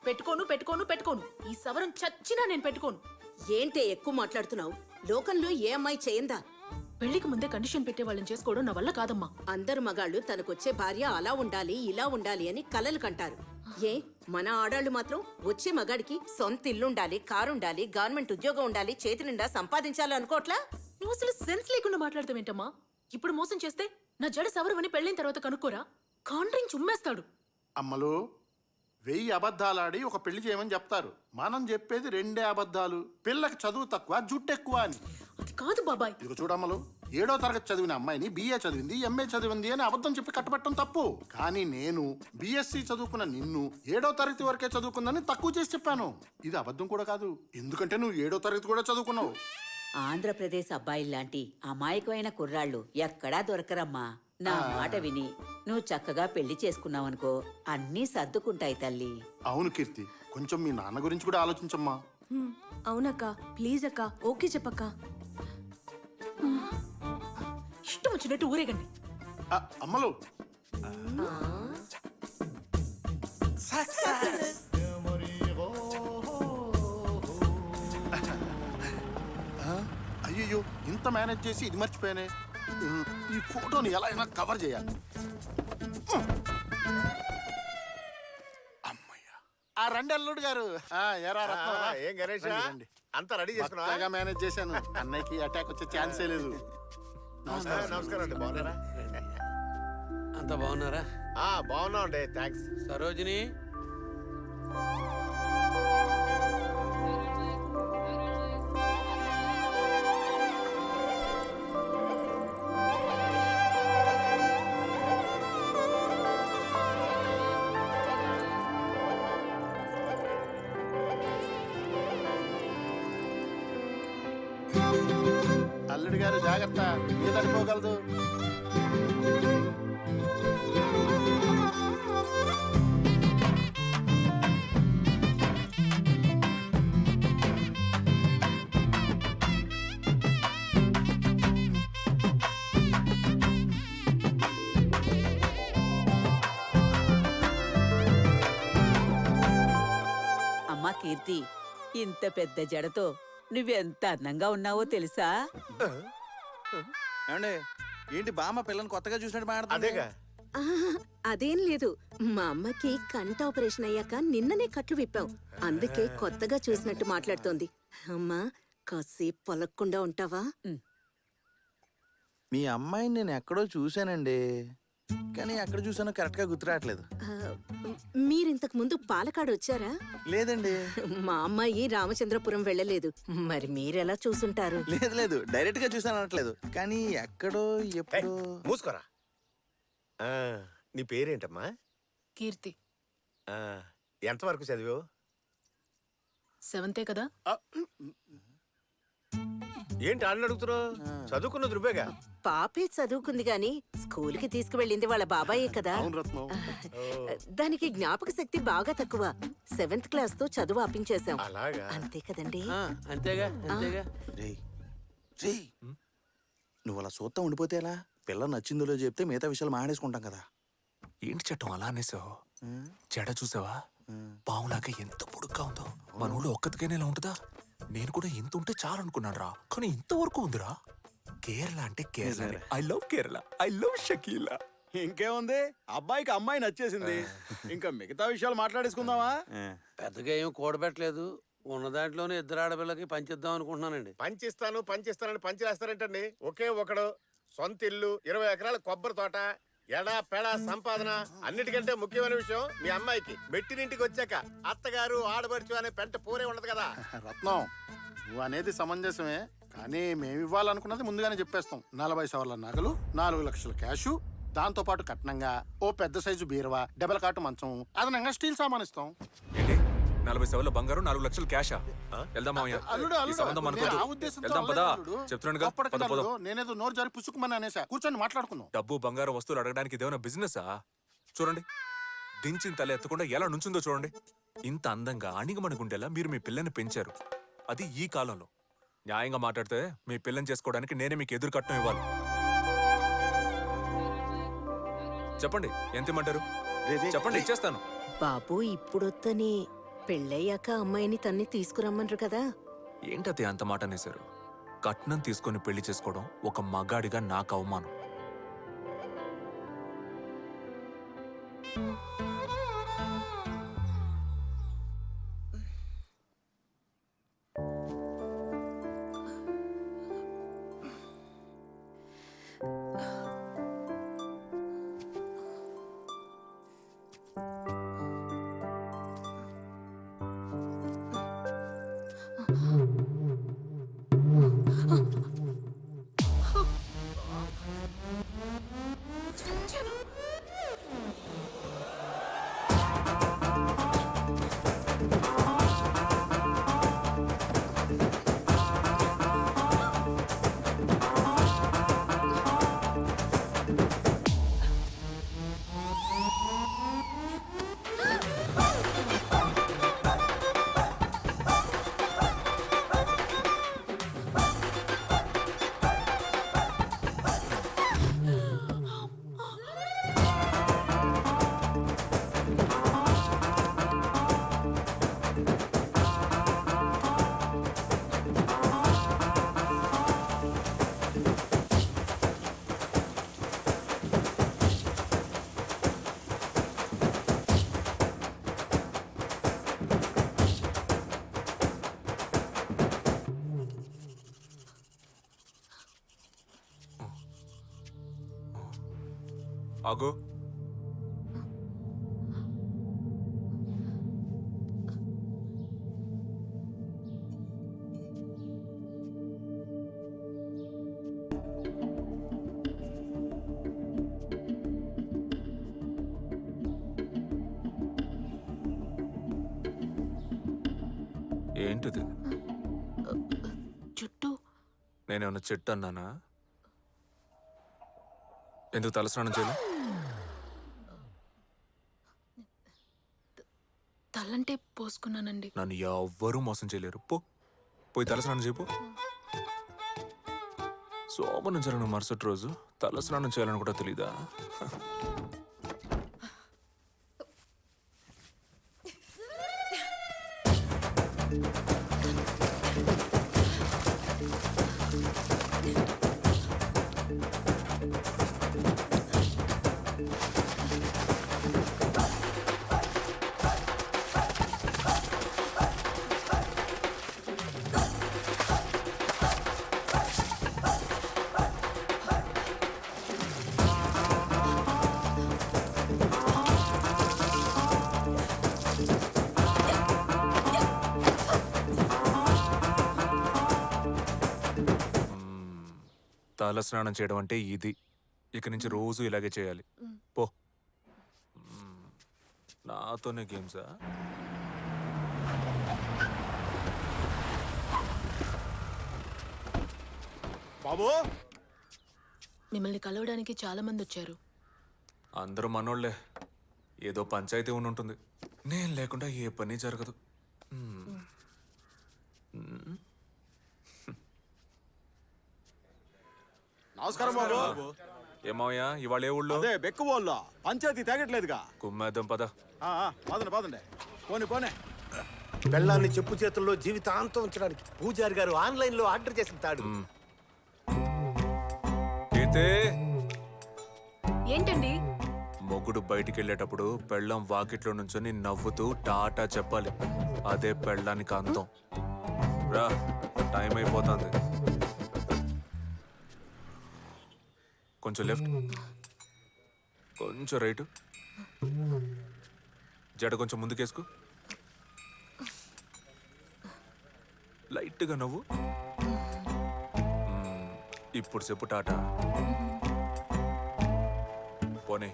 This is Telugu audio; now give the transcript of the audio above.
పెట్టుకోను పెట్టుకోను పెట్టుకోను. ఈ సవరం చచ్చినా నేను పెట్టుకోను. ఏంటే ఎక్కువ మాట్లాడుతున్నావు? లోకంలో ఏ అమ్మాయి చేయందా? పెళ్లికి ముందే కండిషన్ పెట్టే వాళ్ళని చేసుకోవడం నా వల్ల కాదమ్మా. అందరు మగాళ్ళు తనకొచ్చే భార్య అలా ఉండాలి ఇలా ఉండాలి అని కలలు కంటారు. ఏ మన ఆడాళ్ళు మాత్రం వచ్చే మగాడికి సొంత ఇల్లుండాలి, కారుండాలి, గవర్నమెంట్ ఉద్యోగం ఉండాలి, చేతి నిండా సంపాదించాలి అనుకోట్లా? నువ్వు అసలు సెన్స్ లేకుండా మాట్లాడతావేంటమ్మా? ఇప్పుడు మోసం చేస్తే నా జడ సవరమని పెళ్ళైన తర్వాత కనుక్కోరా, కాండ్రింగ్ చుమ్మేస్తాడు. అమ్మలు 1000 అబద్ధాలాడి ఒక పెళ్లి చేయమని చెప్తారు. మనం చెప్పేది 2 అబద్ధాలు. పిల్లకి చదువు తక్కువ, జుట్టు ఎక్కువ అని. అది కాదు బాబాయ్. ఇదిగో చూడమ్మలు, 7వ తరగతి చదివిన అమ్మాయిని BA చదివింది, MA చదివింది అని అబద్ధం చెప్పి కట్టబెట్టడం తప్పు. కానీ నేను BSc చదువుకున్న నిన్ను 7వ తరగతి వరకే చదువుకుందని తక్కువ చేసి చెప్పాను. ఇది అబద్ధం కూడా కాదు, ఎందుకంటే నువ్వు 7వ తరగతి కూడా చదువుకున్నావు. ఆంధ్రప్రదేశ్ అబ్బాయిల్లాంటి అమాయకమైన కుర్రాళ్ళు ఎక్కడా దొరకరమ్మా. నా మాట విని నువ్వు చక్కగా పెళ్లి చేసుకున్నావనుకో, అన్నీ సర్దుకుంటాయి తల్లి. అవును కీర్తి, కొంచెం మీ నాన్న గురించి కూడా ఆలోచించమ్మా. అవునక్క, ప్లీజ్ అక్క, ఓకే చెప్పక్క. ఇష్టం వచ్చినట్టు ఊరేగండి. అమ్మలు అయ్యో, ఇంత మేనేజ్ చేసి ఇది మర్చిపోయానే. ఈ ఫోటోని ఎలా అయినా కవర్ చేయాలి. అమ్మయ్యా, ఆ రండి అల్లుడు గారు. ఎరా రత్నం, ఏం గణేష్ అంతా రెడీ చేసుకున్నా? బాగా మేనేజ్ చేశాను. అన్నయ్యకి అటాక్ వచ్చే ఛాన్సే లేదు. నమస్కారం అండి, బాగున్నారా? అంత బాగున్నారా? బాగున్నాం అండి, థ్యాంక్స్. సరోజిని, అల్లుడు గారు జాగ్రత్త, మీద పడిపోగలదు. అమ్మా కీర్తి, ఇంత పెద్ద జడతో నువ్వెంత అందంగా ఉన్నావో తెలుసా? ఏమండి, ఏంటి బామ్మ పిల్లని కొత్తగా చూసినట్టు మాట్లాడుతుంది? అదేగా. అదేం లేదు, మా అమ్మకి కంట ఆపరేషన్ అయ్యాక నిన్ననే కట్లు విప్పాం, అందుకే కొత్తగా చూసినట్టు మాట్లాడుతోంది. అమ్మా, కాసేపు పొలక్కుండా ఉంటావా? మీ అమ్మాయిని నేను ఎక్కడో చూశానండి, కానీ ఎక్కడ చూసానో కరెక్ట్ గా గుర్తురావట్లేదు. మీరింతకు ముందు పాలకాడు వచ్చారా? లేదండి. మా అమ్మాయి రామచంద్రపురం వెళ్ళలేదు, మరి మీరెలా చూసుంటారు? లేదు లేదు, డైరెక్ట్ గా చూసాను అనట్లేదు, కానీ ఎక్కడో ఎప్పుడు. మూసుకోరా. నీ పేరేంటమ్మా? కీర్తి. ఎంతవరకు చదివావు? 7th కదా. ఏంటి అని అడుగుతున్నావు? చదువుకున్న దుర్బేగా. పాపే చదువుకుంది గాని స్కూల్కి తీసుకువెళ్ళింది వాళ్ళ బాబాయే కదా. అవును రత్నం. దానికి జ్ఞాపక శక్తి బాగా తక్కువ. 7th క్లాస్ తో చదువు ఆపించేశాం. అలాగా? అంతే కదండి. అంతేగా అంతేగా. రేయ్ రేయ్, నువ్వు అలా సూత్తం ఉండిపోతే ఎలా? పిల్ల నచ్చిందో చెప్తే మిగతా విషయాలు మాడేసుకుంటాం కదా. ఏంటి చట్టం అలా అనేసావు? జడ చూసావా? పావులాగా ఎంత పొడుగ్గా ఉందో. మన ఊళ్ళో ఒక్కదికైనా ఇలా ఉంటుందా? నేను కూడా ఇంత ఉంటే చాలు అనుకున్నాను రా, కానీ ఇంతవరకు ఉందిరా. కేరళ అంటే Kerala. I love Kerala, I love Shakeela. ఇంకేముంది, అబ్బాయికి అమ్మాయి నచ్చేసింది, ఇంకా మిగతా విషయాలు మాట్లాడేసుకుందామా? పెద్దగా ఏం కూడబెట్టలేదు, ఉన్న దాంట్లోనే 2 ఆడపిల్లకి పంచిద్దాం అనుకుంటున్నానండి. పంచిస్తానని పంచిలేస్తారంటండి. ఒకే ఒకడు, సొంత ఇల్లు, 20 ఎకరాల కొబ్బరి తోట, ఎడా పెడా సంపాదన. అన్నిటికంటే ముఖ్యమైన విషయం, మీ అమ్మాయికి మెట్టినింటికి వచ్చాక అత్తగారు ఆడబడుచు అనే పెంట పూరే ఉండదు కదా. రత్నం, నువ్వు అనేది సమంజసమే, కానీ మేము ఇవ్వాలనుకున్నది ముందుగానే చెప్పేస్తాం. 40 సవర్ల నగలు, 4 లక్షల క్యాషు, దాంతో పాటు కట్నంగా ఓ పెద్ద సైజు బీరువా, డబల్ కాటు మంచం, అదనంగా స్టీల్ సామాన్ ఇస్తాం. ఏంటి 40 సవర్ల బంగారం, 4 లక్షల క్యాషా? వెళ్దాం మామయ్య. అల్లుడు ఈ సంబంధం నేను ఆ అనుకోదు. ఉద్దేశంతో వెళ్దాం పదా. అల్లుడు. చెప్తున్నానుగా, గొప్పటికి పద పద. అల్లుడు, నేనేదో నోరు జారి పుచ్చుకుమని అనేసా. కూర్చొని మాట్లాడుకుందాం. డబ్బు బంగారం వస్తువులు అడగడానికి ఇదేమైనా బిజినెసా? చూడండి, దించిన తల ఎత్తకుండా ఎలా నుంచుందో చూడండి. ఇంత అందంగా అణిగమణి గుండెలా మీరు మీ పిల్లని పెంచారు, అది ఈ కాలంలో. న్యాయంగా మాట్లాడితే మీ పిల్లని చేసుకోవడానికి నేనే మీకు ఎదురు కట్నం ఇవ్వాలి. చెప్పండి, ఎంత ఇమ్మంటారు? చెప్పండి, ఇచ్చేస్తాను. బాబు ఇప్పుడొత్తని పెళ్ళయ్యాక అమ్మాయిని తన్ని తీసుకురమ్మన్రు కదా. ఏంటది అంత మాట అనేశారు? కట్నం తీసుకొని పెళ్లి చేసుకోవడం ఒక మగాడిగా నాకు అవమానం. ఆగు. ఏంటిది? చుట్టూ నేనేమన్నా చెట్టు అన్నానా? ఎందుకు తలస్నానం చేయలే? తలంటే పోసుకున్నానండి. నన్ను ఎవ్వరూ మోసం చేయలేరు. పోయి తలస్నానం చేయపో. సోమనం జరిగిన మరుసటి రోజు తలస్నానం చేయాలని కూడా తెలీదా? తల స్నానం చేయడం అంటే ఇది. ఇక నుంచి రోజు ఇలాగే చేయాలి. పో. నాతోనే గేమ్సా? బాబు, మిమ్మల్ని కలవడానికి చాలా మంది వచ్చారు. అందరూ మనోళ్లే. ఏదో పంచాయతీ ఉంటుంది. నేను లేకుండా ఏ పని జరగదు. నమస్కారం బాబు. ఏమయ్యా ఇవాళ ఏ ఊళ్ళో? అదే బెక్కువోళ్ళ పంచాయతీ తేగట్లేదుగా. కుమ్మేద్దాం పద. పదండి పదండి. పోనీ. పెళ్ళాన్ని చెప్పు చేతుల్లో జీవితాంతం ఉంచడానికి పూజారి గారు ఆన్లైన్ లో ఆర్డర్ చేసిన తాడు. కీర్తి, ఏంటండి? మొగుడు బయటికి వెళ్ళేటప్పుడు పెళ్ళం వాకిట్లో నుంచొని నవ్వుతూ టాటా చెప్పాలి. అదే పెళ్ళానికి అంతం. రా, టైం అయిపోతుంది. కొంచెం లెఫ్ట్, కొంచెం రైట్, జడ కొంచెం ముందుకేసుకో, లైట్గా నవ్వు. ఇప్పుడు చెప్పు టాటా. పోనీ.